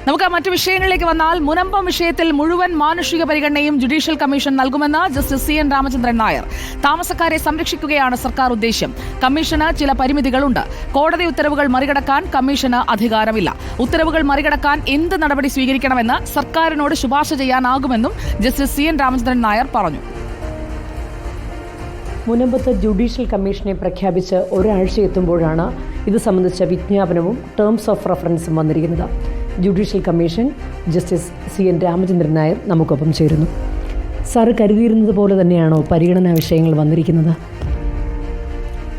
നമുക്ക് മറ്റു വിഷയങ്ങളിലേക്ക് വന്നാൽ മുനമ്പം വിഷയത്തിൽ മുഴുവൻ മാനുഷിക പരിഗണനയും ജുഡീഷ്യൽ കമ്മീഷൻ നൽകുമെന്ന് ജസ്റ്റിസ് CN രാമചന്ദ്രൻ നായർ. താമസക്കാരെ സംരക്ഷിക്കുകയാണ് സർക്കാർ ഉദ്ദേശ്യം. കമ്മീഷന് ചില പരിമിതികളുണ്ട്. കോടതി ഉത്തരവുകൾ മറികടക്കാൻ കമ്മീഷന് അധികാരമില്ല. ഉത്തരവുകൾ മറികടക്കാൻ എന്ത് നടപടി സ്വീകരിക്കണമെന്ന് സർക്കാരിനോട് ശുപാർശ ചെയ്യാനാകുമെന്നും ജസ്റ്റിസ് CN രാമചന്ദ്രൻ നായർ പറഞ്ഞു. മുനമ്പത്ത് ജുഡീഷ്യൽ കമ്മീഷനെ പ്രഖ്യാപിച്ച് ഒരാഴ്ച എത്തുമ്പോഴാണ് ഇത് സംബന്ധിച്ച വിജ്ഞാപനവും ടേംസ് ഓഫ് റഫറൻസും വന്നിരിക്കുന്നത്. Judicial commission justice CN Ramachandran Nair നമുക്കൊപ്പം ചേരുന്നു. സാറ് കരുതിയിരുന്നത് പോലെ തന്നെയാണോ പരിഗണനാ വിഷയങ്ങൾ വന്നിരിക്കുന്നത്?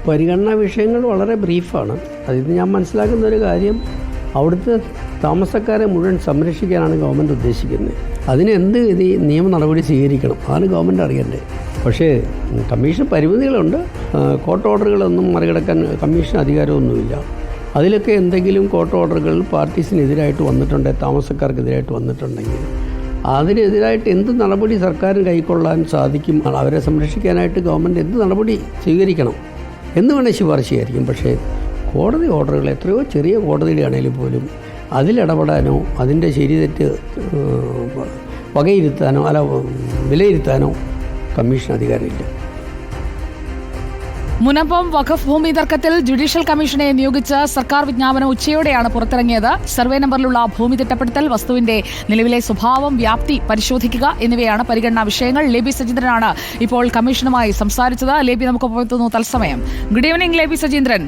പരിഗണനാ വിഷയങ്ങൾ വളരെ ബ്രീഫാണ്. അതിൽ ഞാൻ മനസ്സിലാക്കുന്ന ഒരു കാര്യം, അവിടുത്തെ താമസക്കാരെ മുഴുവൻ സംരക്ഷിക്കാനാണ് ഗവൺമെൻറ് ഉദ്ദേശിക്കുന്നത്. അതിന് എന്ത് നിയമ നടപടി സ്വീകരിക്കണം അതാണ് ഗവൺമെൻറ് അറിയേണ്ടത്. പക്ഷേ കമ്മീഷൻ പരിമിതികളുണ്ട്. കോർട്ട് ഓർഡറുകളൊന്നും മറികടക്കാൻ കമ്മീഷൻ അധികാരമൊന്നുമില്ല. അതിലൊക്കെ എന്തെങ്കിലും കോർട്ട് ഓർഡറുകൾ പാർട്ടീസിനെതിരായിട്ട് വന്നിട്ടുണ്ടെങ്കിൽ, താമസക്കാർക്കെതിരായിട്ട് വന്നിട്ടുണ്ടെങ്കിൽ അതിനെതിരായിട്ട് എന്ത് നടപടി സർക്കാരിന് കൈക്കൊള്ളാൻ സാധിക്കും, അവരെ സംരക്ഷിക്കാനായിട്ട് ഗവൺമെൻറ് എന്ത് നടപടി സ്വീകരിക്കണം എന്ന് വേണേൽ ശുപാർശയായിരിക്കും. പക്ഷേ കോടതി ഓർഡറുകൾ എത്രയോ ചെറിയ കോടതിയുടെ ആണെങ്കിലും പോലും അതിലിടപെടാനോ അതിൻ്റെ ശരി തെറ്റ് വകയിരുത്താനോ വിലയിരുത്താനോ കമ്മീഷൻ അധികാരമില്ല. മുനമ്പം വഖഫ് ഭൂമി തർക്കത്തിൽ ജുഡീഷ്യൽ കമ്മീഷനെ നിയോഗിച്ച് സർക്കാർ വിജ്ഞാപനം ഉച്ചയോടെയാണ് പുറത്തിറങ്ങിയത്. സർവേ നമ്പറിലുള്ള ഭൂമി തിട്ടപ്പെടുത്തൽ, വസ്തുവിന്റെ നിലവിലെ സ്വഭാവം, വ്യാപ്തി പരിശോധിക്കുക എന്നിവയാണ് പരിഗണനാ വിഷയങ്ങൾ. ലേബി സജീന്ദ്രനാണ് ഇപ്പോൾ കമ്മീഷനുമായി സംസാരിച്ചത്. ലേബി നമുക്കൊപ്പം എത്തുന്നു തത്സമയം. Good evening ലേബി Sajeendran.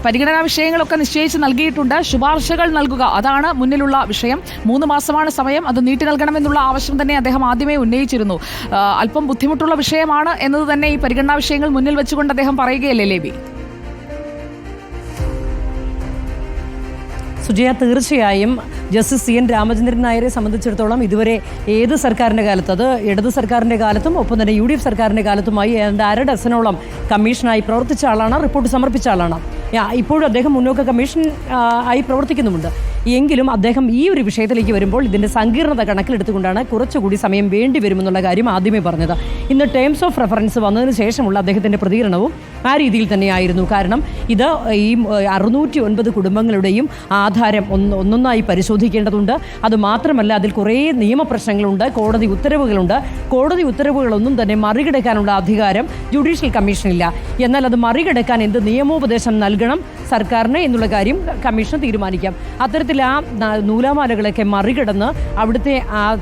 പരിഗണനാ വിഷയങ്ങളൊക്കെ നിശ്ചയിച്ച് നൽകിയിട്ടുണ്ട്. ശുപാർശകൾ നൽകുക, അതാണ് മുന്നിലുള്ള വിഷയം. 3 മാസമാണ് സമയം. അത് നീട്ടി നൽകണമെന്നുള്ള ആവശ്യം തന്നെ അദ്ദേഹം ആദ്യമേ ഉന്നയിച്ചിരുന്നു. അല്പം ബുദ്ധിമുട്ടുള്ള വിഷയമാണ് എന്നത് തന്നെ ഈ പരിഗണനാ വിഷയങ്ങൾ മുന്നിൽ വെച്ചുകൊണ്ട് അദ്ദേഹം പറയുകയല്ലേ ലേബി? സുജയ, തീർച്ചയായും ജസ്റ്റിസ് CN രാമചന്ദ്രൻ നായരെ സംബന്ധിച്ചിടത്തോളം ഇതുവരെ ഏത് സർക്കാരിൻ്റെ കാലത്ത്, അത് ഇടത് സർക്കാരിൻ്റെ കാലത്തും ഒപ്പം തന്നെ UDF സർക്കാരിൻ്റെ കാലത്തുമായി ഏതാണ്ട് 1/2 ഡസനോളം കമ്മീഷനായി പ്രവർത്തിച്ച ആളാണ്, റിപ്പോർട്ട് സമർപ്പിച്ച ആളാണ്. ഇപ്പോഴും അദ്ദേഹം മുന്നോക്ക കമ്മീഷൻ ആയി പ്രവർത്തിക്കുന്നുമുണ്ട്. എങ്കിലും അദ്ദേഹം ഈ ഒരു വിഷയത്തിലേക്ക് വരുമ്പോൾ ഇതിൻ്റെ സങ്കീർണത കണക്കിലെടുത്തുകൊണ്ടാണ് കുറച്ചുകൂടി സമയം വേണ്ടി വരുമെന്നുള്ള കാര്യം ആദ്യമേ പറഞ്ഞത്. ഇന്ന് ടേംസ് ഓഫ് റെഫറൻസ് വന്നതിന് ശേഷമുള്ള അദ്ദേഹത്തിൻ്റെ പ്രതികരണവും ആ രീതിയിൽ തന്നെയായിരുന്നു. കാരണം ഇത് ഈ 609 കുടുംബങ്ങളുടെയും ആധാരം ഒന്നൊന്നായി പരിശോധിക്കേണ്ടതുണ്ട്. അതുമാത്രമല്ല, അതിൽ കുറേ നിയമപ്രശ്നങ്ങളുണ്ട്, കോടതി ഉത്തരവുകളുണ്ട്. കോടതി ഉത്തരവുകളൊന്നും തന്നെ മറികടക്കാനുള്ള അധികാരം ജുഡീഷ്യൽ കമ്മീഷനില്ല. എന്നാൽ അത് മറികടക്കാൻ എന്ത് നിയമോപദേശം നൽകണം സർക്കാരിന് എന്നുള്ള കാര്യം കമ്മീഷൻ തീരുമാനിക്കാം. അത്തരത്തിൽ ആ നൂലാമാലകളൊക്കെ മറികടന്ന് അവിടുത്തെ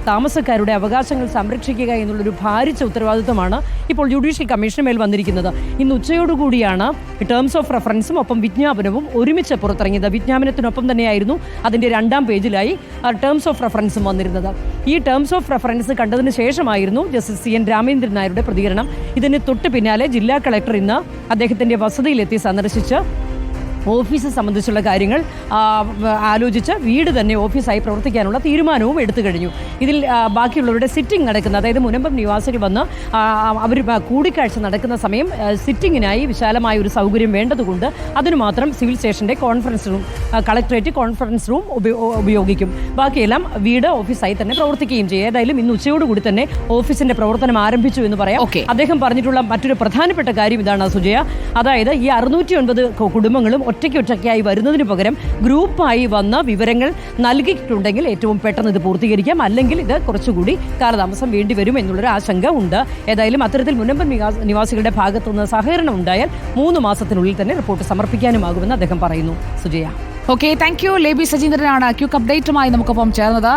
താമസക്കാരുടെ അവകാശങ്ങൾ സംരക്ഷിക്കുക എന്നുള്ളൊരു ഭാരിച്ച ഉത്തരവാദിത്വമാണ് ഇപ്പോൾ ജുഡീഷ്യൽ കമ്മീഷന് മേൽ വന്നിരിക്കുന്നത്. ഇന്ന് ഉച്ചയോടുകൂടിയാണ് ടേംസ് ഓഫ് റെഫറൻസും ഒപ്പം വിജ്ഞാപനവും ഒരുമിച്ച് പുറത്തിറങ്ങിയത്. വിജ്ഞാപനത്തിനൊപ്പം തന്നെയായിരുന്നു അതിൻ്റെ 2ാം പേജിലായി ടേംസ് ഓഫ് റെഫറൻസും വന്നിരുന്നത്. ഈ ടേംസ് ഓഫ് റെഫറൻസ് കണ്ടതിന് ശേഷമായിരുന്നു ജസ്റ്റിസ് CN രാമചന്ദ്രൻ നായരുടെ പ്രതികരണം. ഇതിന് തൊട്ട് പിന്നാലെ ജില്ലാ കളക്ടർ ഇന്ന് അദ്ദേഹത്തിൻ്റെ വസതിയിലെത്തി സന്ദർശിച്ച് ഓഫീസ് സംബന്ധിച്ചുള്ള കാര്യങ്ങൾ ആലോചിച്ച് വീട് തന്നെ ഓഫീസായി പ്രവർത്തിക്കാനുള്ള തീരുമാനവും എടുത്തു കഴിഞ്ഞു. ഇതിൽ ബാക്കിയുള്ളവരുടെ സിറ്റിംഗ് നടക്കുന്ന, അതായത് മുനമ്പം നിവാസികൾ വന്ന് അവർ കൂടിക്കാഴ്ച നടക്കുന്ന സമയം സിറ്റിങ്ങിനായി വിശാലമായ ഒരു സൗകര്യം വേണ്ടതുകൊണ്ട് അതിനു മാത്രം സിവിൽ സ്റ്റേഷൻ്റെ conference room, collectorate conference room ഉപയോഗിക്കും. ബാക്കിയെല്ലാം വീട് ഓഫീസായി തന്നെ പ്രവർത്തിക്കുകയും ചെയ്യും. ഏതായാലും ഇന്ന് ഉച്ചയോടുകൂടി തന്നെ ഓഫീസിൻ്റെ പ്രവർത്തനം ആരംഭിച്ചു എന്ന് പറയാം. അദ്ദേഹം പറഞ്ഞിട്ടുള്ള മറ്റൊരു പ്രധാനപ്പെട്ട കാര്യം ഇതാണ് സുജയ, അതായത് ഈ 609 കുടുംബങ്ങളും ഒറ്റയ്ക്കായി വരുന്നതിന് പകരം ഗ്രൂപ്പായി വന്ന വിവരങ്ങൾ നൽകിയിട്ടുണ്ടെങ്കിൽ ഏറ്റവും പെട്ടെന്ന് ഇത് പൂർത്തീകരിക്കാം. അല്ലെങ്കിൽ ഇത് കുറച്ചുകൂടി കാലതാമസം വേണ്ടിവരും എന്നുള്ളൊരു ആശങ്ക ഉണ്ട്. ഏതായാലും അത്തരത്തിൽ മുനമ്പം നിവാസികളുടെ ഭാഗത്തുനിന്ന് സഹകരണം ഉണ്ടായാൽ 3 മാസത്തിനുള്ളിൽ തന്നെ റിപ്പോർട്ട് സമർപ്പിക്കാനുമാകുമെന്ന് അദ്ദേഹം പറയുന്നു. Sujaya. Okay, thank you. Leby സജീന്ദ്രനാണ് ക്യൂക്ക് അപ്ഡേറ്റുമായി നമുക്കൊപ്പം ചേർന്നത്.